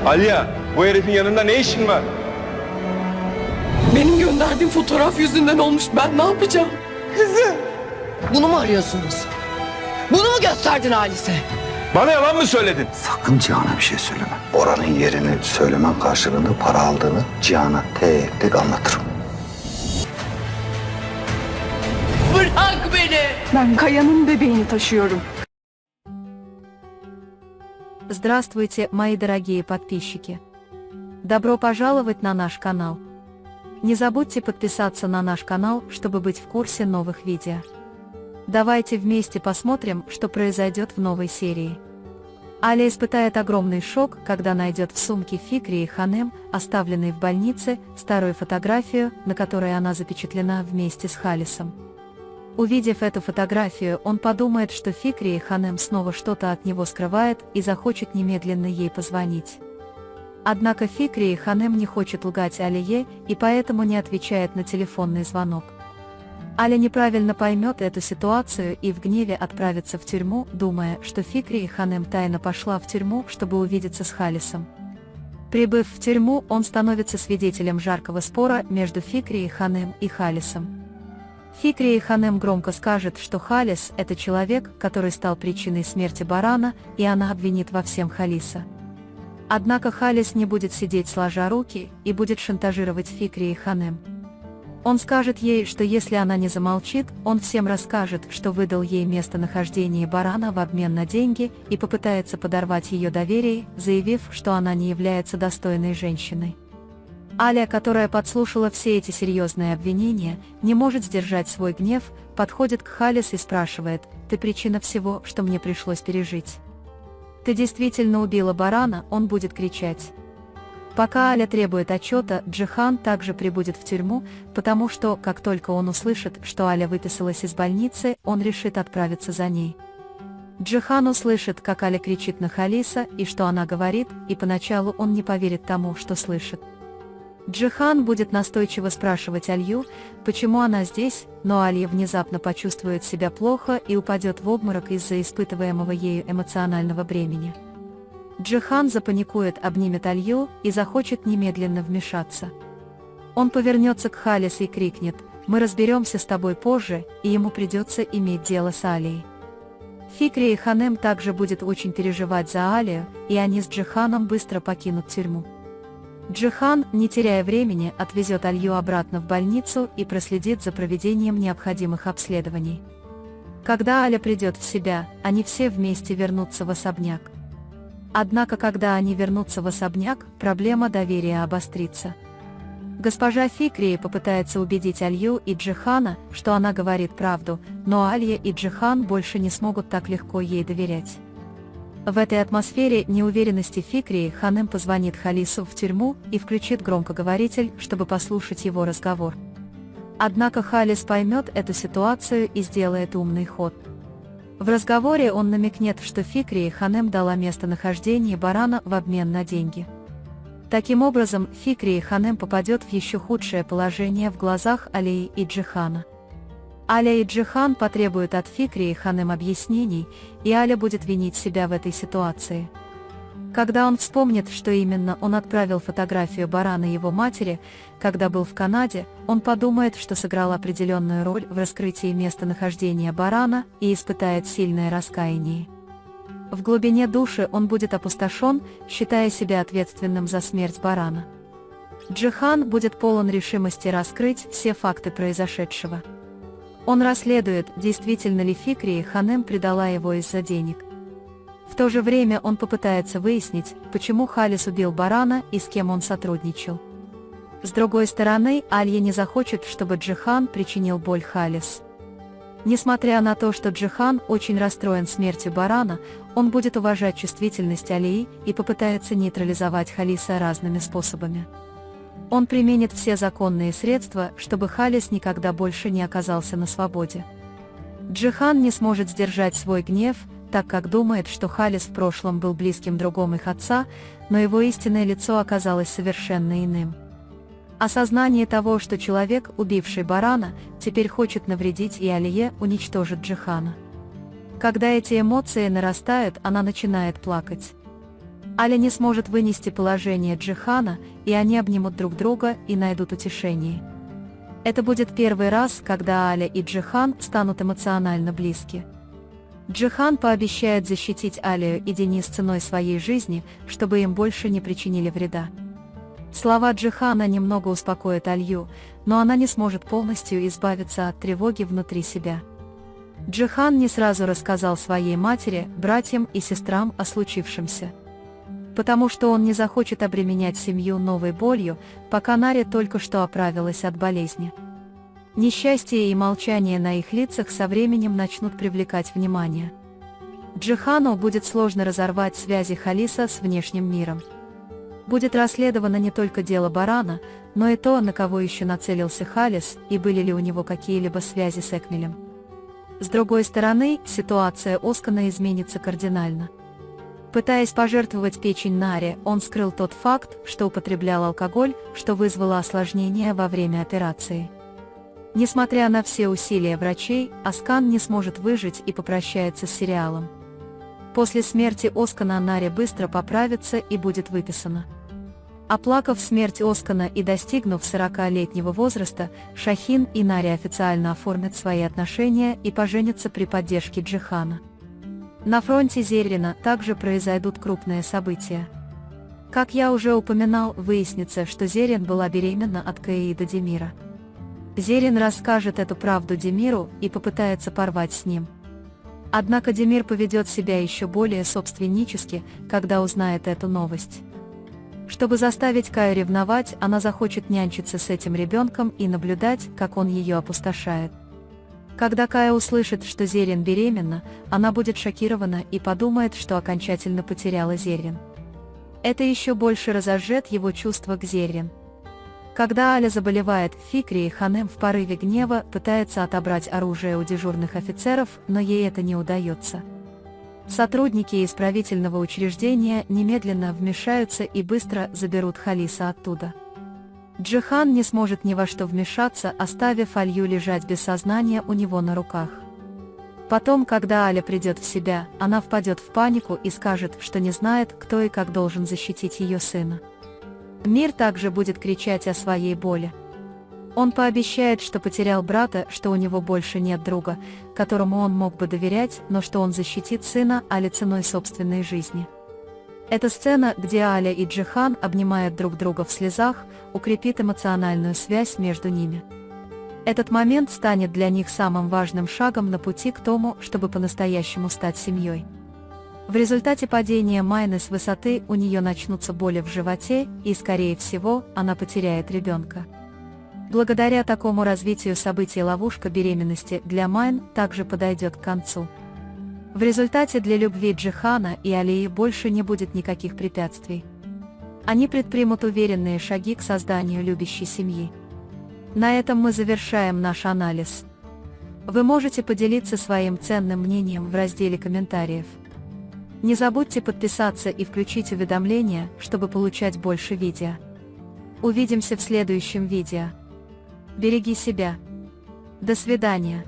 Alya, bu herifin yanında ne işin var? Benim gönderdiğim fotoğraf yüzünden olmuş. Ben ne yapacağım? Kızım. Bunu mu arıyorsunuz? Bunu mu gösterdin Halis'e? Bana yalan mı söyledin? Sakın Cihan'a bir şey söyleme. Oranın yerini söylemen karşılığında para aldığını Cihan'a tek tek anlatırım. Bırak beni. Ben Kaya'nın bebeğini taşıyorum. Здравствуйте, мои дорогие подписчики! Добро пожаловать на наш канал! Не забудьте подписаться на наш канал, чтобы быть в курсе новых видео. Давайте вместе посмотрим, что произойдет в новой серии. Аля испытает огромный шок, когда найдет в сумке Фикрии Ханем, оставленной в больнице, старую фотографию, на которой она запечатлена вместе с Халисом. Увидев эту фотографию, он подумает, что Фикрии Ханем снова что-то от него скрывает и захочет немедленно ей позвонить. Однако Фикрии Ханем не хочет лгать Алие и поэтому не отвечает на телефонный звонок. Аля неправильно поймет эту ситуацию и в гневе отправится в тюрьму, думая, что Фикрии Ханем тайно пошла в тюрьму, чтобы увидеться с Халисом. Прибыв в тюрьму, он становится свидетелем жаркого спора между Фикрией Ханем и Халисом. Фикрии Ханем громко скажет, что Халис – это человек, который стал причиной смерти Барана, и она обвинит во всем Халиса. Однако Халис не будет сидеть сложа руки и будет шантажировать Фикрии Ханем. Он скажет ей, что если она не замолчит, он всем расскажет, что выдал ей местонахождение Барана в обмен на деньги и попытается подорвать ее доверие, заявив, что она не является достойной женщиной. Аля, которая подслушала все эти серьезные обвинения, не может сдержать свой гнев, подходит к Халис и спрашивает: «Ты причина всего, что мне пришлось пережить? Ты действительно убила Барана?» Он будет кричать. Пока Аля требует отчета, Джихан также прибудет в тюрьму, потому что, как только он услышит, что Аля выписалась из больницы, он решит отправиться за ней. Джихан услышит, как Аля кричит на Халиса и что она говорит, и поначалу он не поверит тому, что слышит. Джихан будет настойчиво спрашивать Алью, почему она здесь, но Алья внезапно почувствует себя плохо и упадет в обморок из-за испытываемого ею эмоционального бремени. Джихан запаникует, обнимет Алью и захочет немедленно вмешаться. Он повернется к Халис и крикнет: «Мы разберемся с тобой позже», и ему придется иметь дело с Алией. Фикрия Ханем также будет очень переживать за Алию, и они с Джиханом быстро покинут тюрьму. Джихан, не теряя времени, отвезет Алью обратно в больницу и проследит за проведением необходимых обследований. Когда Аля придет в себя, они все вместе вернутся в особняк. Однако, когда они вернутся в особняк, проблема доверия обострится. Госпожа Фикрия попытается убедить Алью и Джихана, что она говорит правду, но Алья и Джихан больше не смогут так легко ей доверять. В этой атмосфере неуверенности Фикрии Ханем позвонит Халису в тюрьму и включит громкоговоритель, чтобы послушать его разговор. Однако Халис поймет эту ситуацию и сделает умный ход. В разговоре он намекнет, что Фикрии Ханем дала местонахождение Барана в обмен на деньги. Таким образом, Фикрии Ханем попадет в еще худшее положение в глазах Алии и Джихана. Аля и Джихан потребуют от Фикрии Ханем объяснений, и Аля будет винить себя в этой ситуации. Когда он вспомнит, что именно он отправил фотографию Барана его матери, когда был в Канаде, он подумает, что сыграл определенную роль в раскрытии местонахождения Барана и испытает сильное раскаяние. В глубине души он будет опустошен, считая себя ответственным за смерть Барана. Джихан будет полон решимости раскрыть все факты произошедшего. Он расследует, действительно ли Фикрии Ханем предала его из-за денег. В то же время он попытается выяснить, почему Халис убил Барана и с кем он сотрудничал. С другой стороны, Алья не захочет, чтобы Джихан причинил боль Халис. Несмотря на то, что Джихан очень расстроен смертью Барана, он будет уважать чувствительность Алии и попытается нейтрализовать Халиса разными способами. Он применит все законные средства, чтобы Халис никогда больше не оказался на свободе. Джихан не сможет сдержать свой гнев, так как думает, что Халис в прошлом был близким другом их отца, но его истинное лицо оказалось совершенно иным. Осознание того, что человек, убивший Барана, теперь хочет навредить и Алие, уничтожит Джихана. Когда эти эмоции нарастают, она начинает плакать. Аля не сможет вынести положение Джихана, и они обнимут друг друга и найдут утешение. Это будет первый раз, когда Аля и Джихан станут эмоционально близки. Джихан пообещает защитить Алию и Денис ценой своей жизни, чтобы им больше не причинили вреда. Слова Джихана немного успокоят Алью, но она не сможет полностью избавиться от тревоги внутри себя. Джихан не сразу рассказал своей матери, братьям и сестрам о случившемся. Потому что он не захочет обременять семью новой болью, пока Наря только что оправилась от болезни. Несчастье и молчание на их лицах со временем начнут привлекать внимание. Джихану будет сложно разорвать связи Халиса с внешним миром. Будет расследовано не только дело Барана, но и то, на кого еще нацелился Халис, и были ли у него какие-либо связи с Экмелем. С другой стороны, ситуация Оскана изменится кардинально. Пытаясь пожертвовать печень Наре, он скрыл тот факт, что употреблял алкоголь, что вызвало осложнения во время операции. Несмотря на все усилия врачей, Оскан не сможет выжить и попрощается с сериалом. После смерти Оскана Наре быстро поправится и будет выписана. Оплакав смерть Оскана и достигнув 40-летнего возраста, Шахин и Наре официально оформят свои отношения и поженятся при поддержке Джихана. На фронте Зеррина также произойдут крупные события. Как я уже упоминал, выяснится, что Зеррин была беременна от Каида Демира. Зеррин расскажет эту правду Демиру и попытается порвать с ним. Однако Демир поведет себя еще более собственнически, когда узнает эту новость. Чтобы заставить Каю ревновать, она захочет нянчиться с этим ребенком и наблюдать, как он ее опустошает. Когда Кая услышит, что Зеррин беременна, она будет шокирована и подумает, что окончательно потеряла Зеррин. Это еще больше разожжет его чувства к Зеррин. Когда Аля заболевает, Фикри и Ханем в порыве гнева пытается отобрать оружие у дежурных офицеров, но ей это не удается. Сотрудники исправительного учреждения немедленно вмешаются и быстро заберут Халиса оттуда. Джихан не сможет ни во что вмешаться, оставив Алью лежать без сознания у него на руках. Потом, когда Аля придет в себя, она впадет в панику и скажет, что не знает, кто и как должен защитить ее сына. Мир также будет кричать о своей боли. Он пообещает, что потерял брата, что у него больше нет друга, которому он мог бы доверять, но что он защитит сына Али ценой собственной жизни. Эта сцена, где Аля и Джихан обнимают друг друга в слезах, укрепит эмоциональную связь между ними. Этот момент станет для них самым важным шагом на пути к тому, чтобы по-настоящему стать семьей. В результате падения Майны с высоты у нее начнутся боли в животе, и, скорее всего, она потеряет ребенка. Благодаря такому развитию событий ловушка беременности для Майн также подойдет к концу. В результате для любви Джихана и Алии больше не будет никаких препятствий. Они предпримут уверенные шаги к созданию любящей семьи. На этом мы завершаем наш анализ. Вы можете поделиться своим ценным мнением в разделе комментариев. Не забудьте подписаться и включить уведомления, чтобы получать больше видео. Увидимся в следующем видео. Береги себя. До свидания.